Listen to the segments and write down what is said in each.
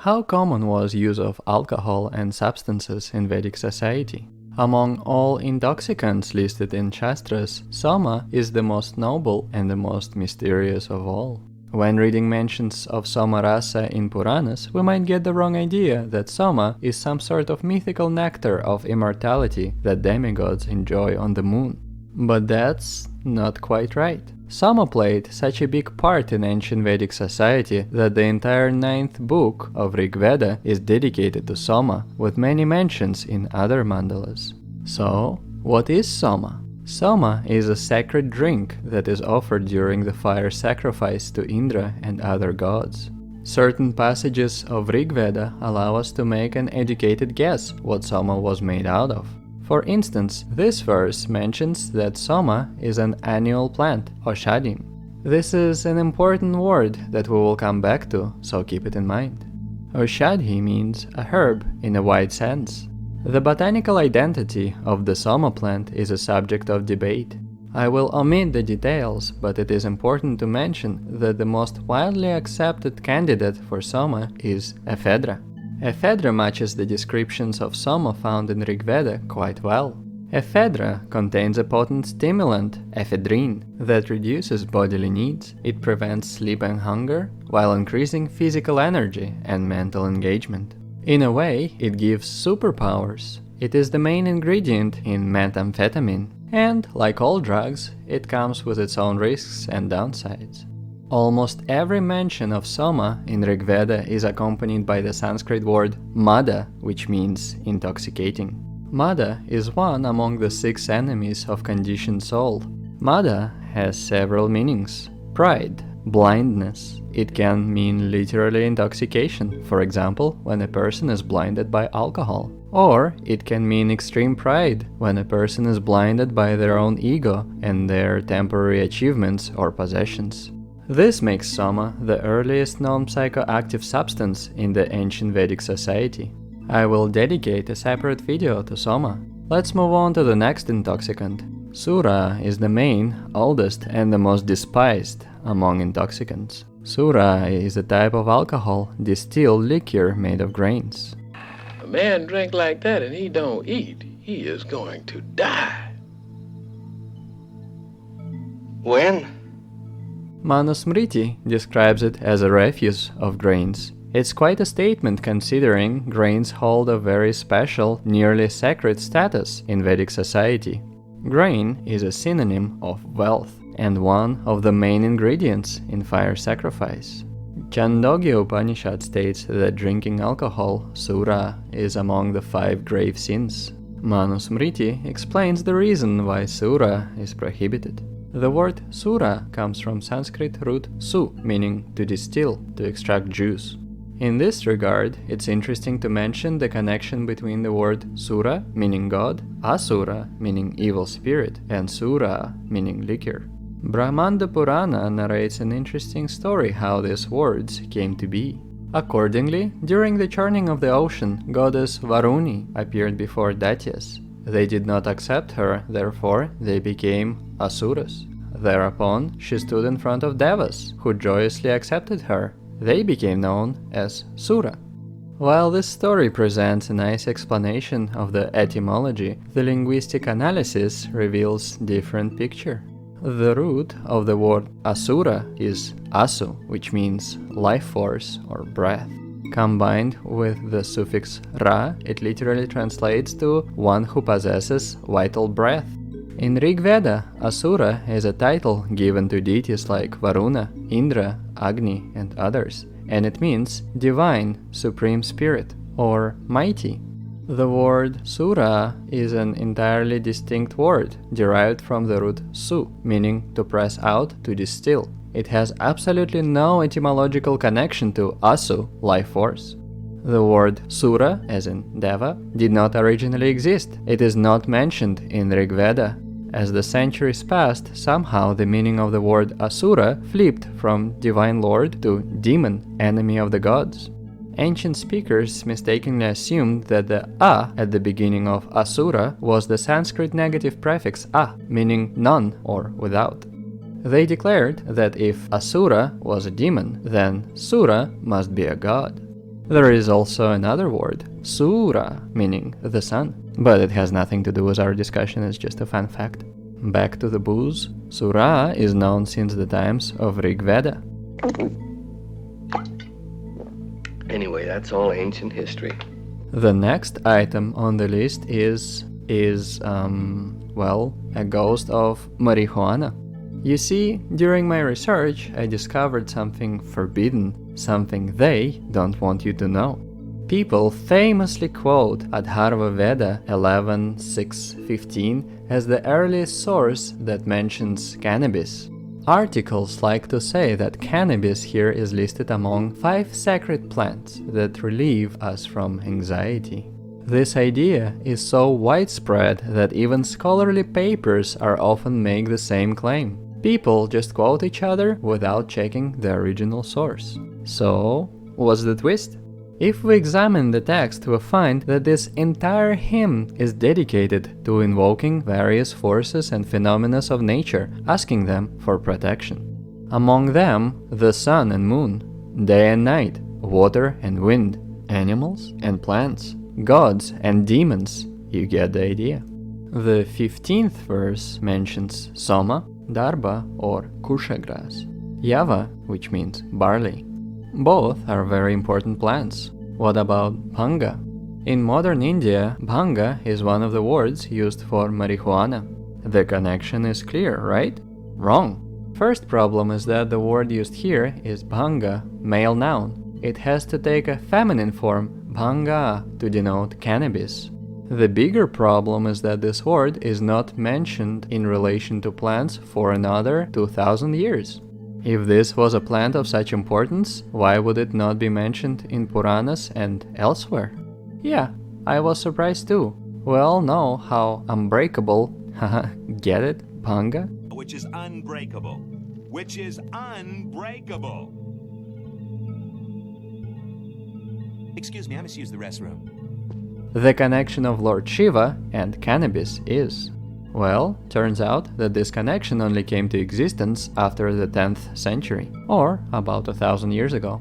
How common was use of alcohol and substances in Vedic society? Among all intoxicants listed in Shastras, Soma is the most noble and the most mysterious of all. When reading mentions of Soma rasa in Puranas, we might get the wrong idea that Soma is some sort of mythical nectar of immortality that demigods enjoy on the moon. But that's not quite right. Soma played such a big part in ancient Vedic society that the entire 9th book of Rig Veda is dedicated to Soma, with many mentions in other mandalas. So, what is Soma? Soma is a sacred drink that is offered during the fire sacrifice to Indra and other gods. Certain passages of Rig Veda allow us to make an educated guess what Soma was made out of. For instance, this verse mentions that Soma is an annual plant, Oshadim. This is an important word that we will come back to, so keep it in mind. Oshadhi means a herb in a wide sense. The botanical identity of the Soma plant is a subject of debate. I will omit the details, but it is important to mention that the most widely accepted candidate for Soma is ephedra. Ephedra matches the descriptions of Soma found in Rig Veda quite well. Ephedra contains a potent stimulant, ephedrine, that reduces bodily needs. It prevents sleep and hunger, while increasing physical energy and mental engagement. In a way, it gives superpowers. It is the main ingredient in methamphetamine, and, like all drugs, it comes with its own risks and downsides. Almost every mention of Soma in Rig Veda is accompanied by the Sanskrit word Mada, which means intoxicating. Mada is one among the 6 enemies of conditioned soul. Mada has several meanings. Pride, blindness. It can mean literally intoxication, for example, when a person is blinded by alcohol. Or it can mean extreme pride, when a person is blinded by their own ego and their temporary achievements or possessions. This makes Soma the earliest known psychoactive substance in the ancient Vedic society. I will dedicate a separate video to Soma. Let's move on to the next intoxicant. Sura is the main, oldest and the most despised among intoxicants. Sura is a type of alcohol, distilled liquor made of grains. A man drink like that and he don't eat, he is going to die. When? Smriti describes it as a refuse of grains. It's quite a statement considering grains hold a very special, nearly sacred status in Vedic society. Grain is a synonym of wealth and one of the main ingredients in fire sacrifice. Chandogya Upanishad states that drinking alcohol, Surā, is among the 5 grave sins. Smriti explains the reason why Surā is prohibited. The word Surā comes from Sanskrit root su, meaning to distill, to extract juice. In this regard, it's interesting to mention the connection between the word Sura, meaning God, Asura, meaning evil spirit, and Surā, meaning liquor. Brahmanda Purana narrates an interesting story how these words came to be. Accordingly, during the churning of the ocean, goddess Varuni appeared before Daityas. They did not accept her, therefore they became Asuras. Thereupon, she stood in front of Devas, who joyously accepted her. They became known as Sura. While this story presents a nice explanation of the etymology, the linguistic analysis reveals different picture. The root of the word Asura is asu, which means life force or breath. Combined with the suffix ra, it literally translates to one who possesses vital breath. In Rig Veda, Asura is a title given to deities like Varuna, Indra, Agni, and others, and it means divine, supreme spirit, or mighty. The word Surā is an entirely distinct word, derived from the root su, meaning to press out, to distill. It has absolutely no etymological connection to asu, life force. The word Sura, as in Deva, did not originally exist. It is not mentioned in Rig Veda. As the centuries passed, somehow the meaning of the word Asura flipped from divine lord to demon, enemy of the gods. Ancient speakers mistakenly assumed that the a at the beginning of Asura was the Sanskrit negative prefix a, meaning none or without. They declared that if Asura was a demon, then Sura must be a god. There is also another word, Sura, meaning the sun, but it has nothing to do with our discussion, it's just a fun fact. Back to the booze, Surā is known since the times of Rig Veda. Anyway, that's all ancient history. The next item on the list is a ghost of marijuana. You see, during my research, I discovered something forbidden, something they don't want you to know. People famously quote Atharva Veda 11.6.15 as the earliest source that mentions cannabis. Articles like to say that cannabis here is listed among 5 sacred plants that relieve us from anxiety. This idea is so widespread that even scholarly papers are often make the same claim. People just quote each other without checking the original source. So, what's the twist? If we examine the text, we find that this entire hymn is dedicated to invoking various forces and phenomena of nature, asking them for protection. Among them, the sun and moon, day and night, water and wind, animals and plants, gods and demons. You get the idea. The 15th verse mentions Soma, Darba or Kusha grass, Yava, which means barley. Both are very important plants. What about bhanga? In modern India, bhanga is one of the words used for marijuana. The connection is clear, right? Wrong. First problem is that the word used here is bhanga, male noun. It has to take a feminine form, bhanga, to denote cannabis. The bigger problem is that this word is not mentioned in relation to plants for another 2000 years. If this was a plant of such importance, why would it not be mentioned in Puranas and elsewhere? Yeah, I was surprised too. We all know how unbreakable, get it, bhanga? Which is unbreakable. Which is unbreakable. Excuse me, I must use the restroom. The connection of Lord Shiva and cannabis is. Well, turns out that this connection only came to existence after the 10th century, or about 1000 years ago.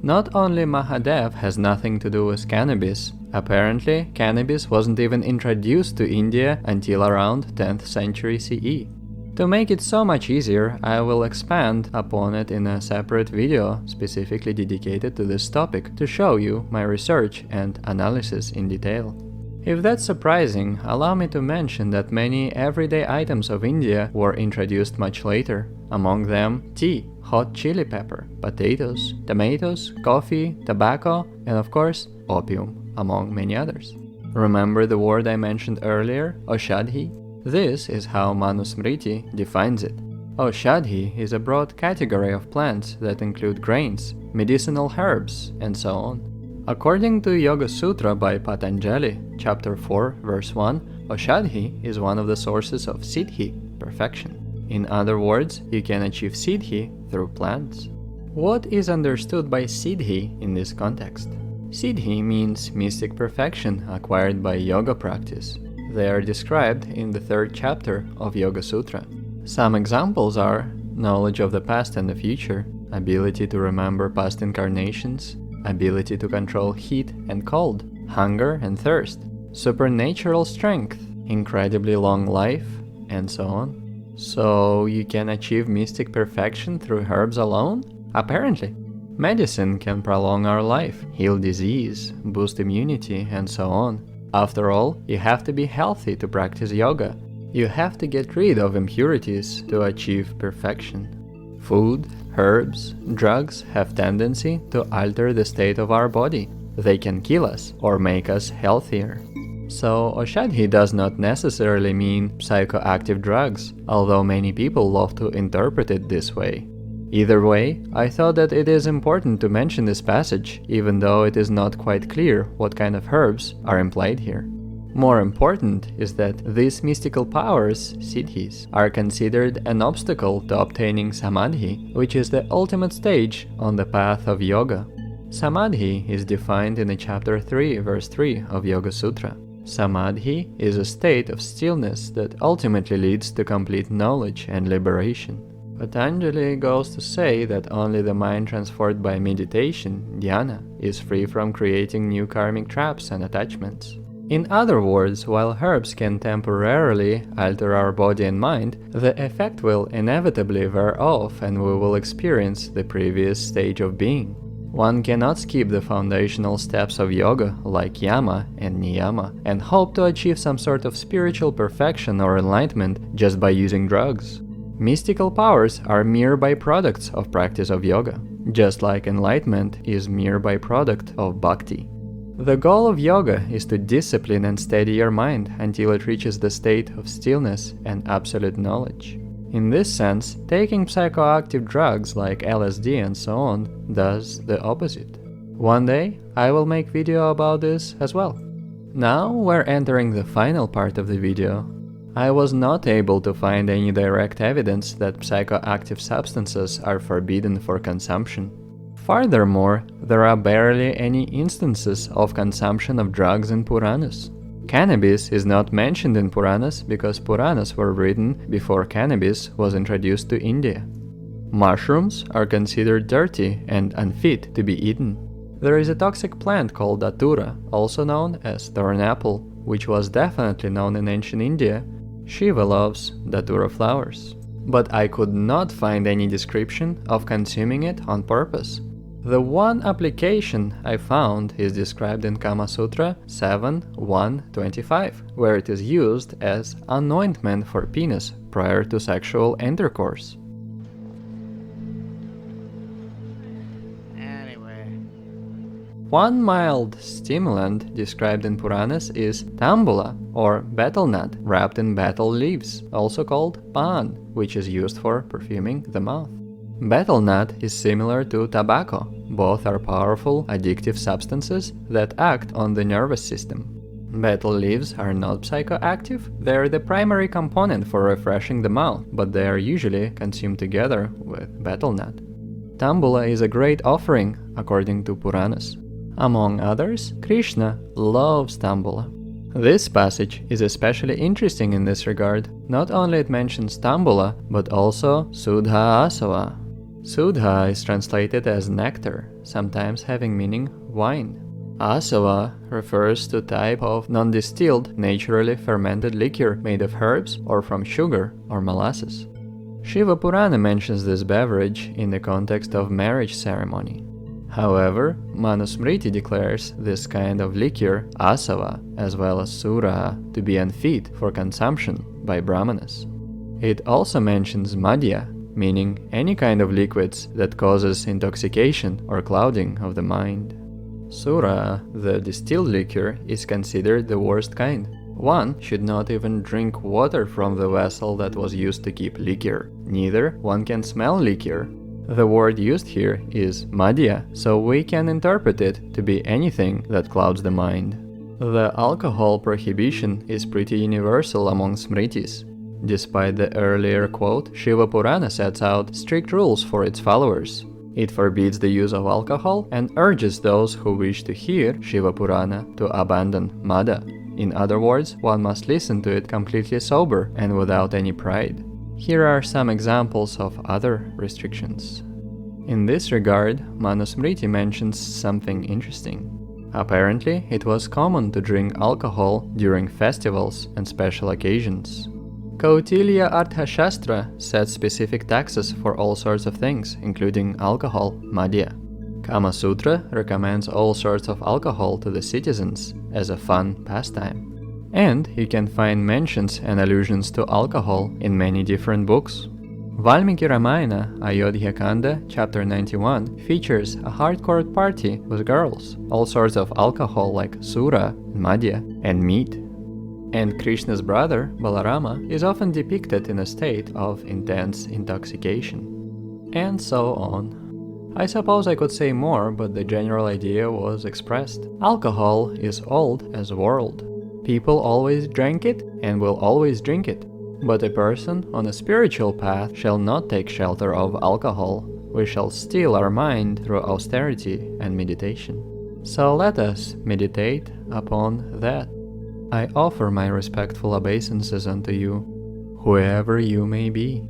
Not only Mahadev has nothing to do with cannabis, apparently cannabis wasn't even introduced to India until around 10th century CE. To make it so much easier, I will expand upon it in a separate video specifically dedicated to this topic to show you my research and analysis in detail. If that's surprising, allow me to mention that many everyday items of India were introduced much later. Among them, tea, hot chili pepper, potatoes, tomatoes, coffee, tobacco, and of course, opium, among many others. Remember the word I mentioned earlier, Oshadhi? This is how Smriti defines it. Oshadhi is a broad category of plants that include grains, medicinal herbs, and so on. According to Yoga Sutra by Patanjali, chapter 4, verse 1, Oshadhi is one of the sources of Siddhi, perfection. In other words, you can achieve Siddhi through plants. What is understood by Siddhi in this context? Siddhi means mystic perfection acquired by yoga practice. They are described in the 3rd chapter of Yoga Sutra. Some examples are knowledge of the past and the future, ability to remember past incarnations, ability to control heat and cold, hunger and thirst, supernatural strength, incredibly long life, and so on. So you can achieve mystic perfection through herbs alone? Apparently. Medicine can prolong our life, heal disease, boost immunity, and so on. After all, you have to be healthy to practice yoga. You have to get rid of impurities to achieve perfection. Food, herbs, drugs have tendency to alter the state of our body. They can kill us or make us healthier. So Oshadhi does not necessarily mean psychoactive drugs, although many people love to interpret it this way. Either way, I thought that it is important to mention this passage, even though it is not quite clear what kind of herbs are implied here. More important is that these mystical powers, siddhis, are considered an obstacle to obtaining Samadhi, which is the ultimate stage on the path of yoga. Samadhi is defined in chapter 3, verse 3 of Yoga Sutra. Samadhi is a state of stillness that ultimately leads to complete knowledge and liberation. Patanjali goes to say that only the mind transformed by meditation, dhyana, is free from creating new karmic traps and attachments. In other words, while herbs can temporarily alter our body and mind, the effect will inevitably wear off and we will experience the previous stage of being. One cannot skip the foundational steps of yoga like yama and niyama and hope to achieve some sort of spiritual perfection or enlightenment just by using drugs. Mystical powers are mere byproducts of practice of yoga, just like enlightenment is mere byproduct of bhakti. The goal of yoga is to discipline and steady your mind until it reaches the state of stillness and absolute knowledge. In this sense, taking psychoactive drugs like LSD and so on does the opposite. One day, I will make video about this as well. Now we're entering the final part of the video. I was not able to find any direct evidence that psychoactive substances are forbidden for consumption. Furthermore, there are barely any instances of consumption of drugs in Puranas. Cannabis is not mentioned in Puranas because Puranas were written before cannabis was introduced to India. Mushrooms are considered dirty and unfit to be eaten. There is a toxic plant called Dhattura, also known as thorn apple, which was definitely known in ancient India. Shiva loves Dhattura flowers. But I could not find any description of consuming it on purpose. The one application I found is described in Kama Sutra 7.1.25, where it is used as anointment for penis prior to sexual intercourse. One mild stimulant described in Puranas is Tāmbūla, or betel nut wrapped in betel leaves, also called pan, which is used for perfuming the mouth. Betel nut is similar to tobacco. Both are powerful addictive substances that act on the nervous system. Betel leaves are not psychoactive, they are the primary component for refreshing the mouth, but they are usually consumed together with betel nut. Tāmbūla is a great offering, according to Puranas. Among others, Krishna loves Tāmbūla. This passage is especially interesting in this regard. Not only it mentions Tāmbūla, but also Sudha Asava. Sudha is translated as nectar, sometimes having meaning wine. Asava refers to type of non-distilled, naturally fermented liquor made of herbs or from sugar or molasses. Shiva Purana mentions this beverage in the context of marriage ceremony. However, Smriti declares this kind of liquor, asava, as well as Surā, to be unfit for consumption by brahmanas. It also mentions madhya, meaning any kind of liquids that causes intoxication or clouding of the mind. Surā, the distilled liquor, is considered the worst kind. One should not even drink water from the vessel that was used to keep liquor. Neither one can smell liquor. The word used here is madhya, so we can interpret it to be anything that clouds the mind. The alcohol prohibition is pretty universal among Smritis. Despite the earlier quote, Shiva Purana sets out strict rules for its followers. It forbids the use of alcohol and urges those who wish to hear Shiva Purana to abandon Mada. In other words, one must listen to it completely sober and without any pride. Here are some examples of other restrictions. In this regard, Smriti mentions something interesting. Apparently, it was common to drink alcohol during festivals and special occasions. Kautilya Arthashastra sets specific taxes for all sorts of things, including alcohol, madhya. Kama Sutra recommends all sorts of alcohol to the citizens as a fun pastime. And you can find mentions and allusions to alcohol in many different books. Valmiki Ramayana, Ayodhya Kanda, chapter 91, features a hardcore party with girls, all sorts of alcohol like Sura, madhya, and meat. And Krishna's brother, Balarama, is often depicted in a state of intense intoxication. And so on. I suppose I could say more, but the general idea was expressed. Alcohol is old as world. People always drank it and will always drink it. But a person on a spiritual path shall not take shelter of alcohol. We shall still our mind through austerity and meditation. So let us meditate upon that. I offer my respectful obeisances unto you, whoever you may be.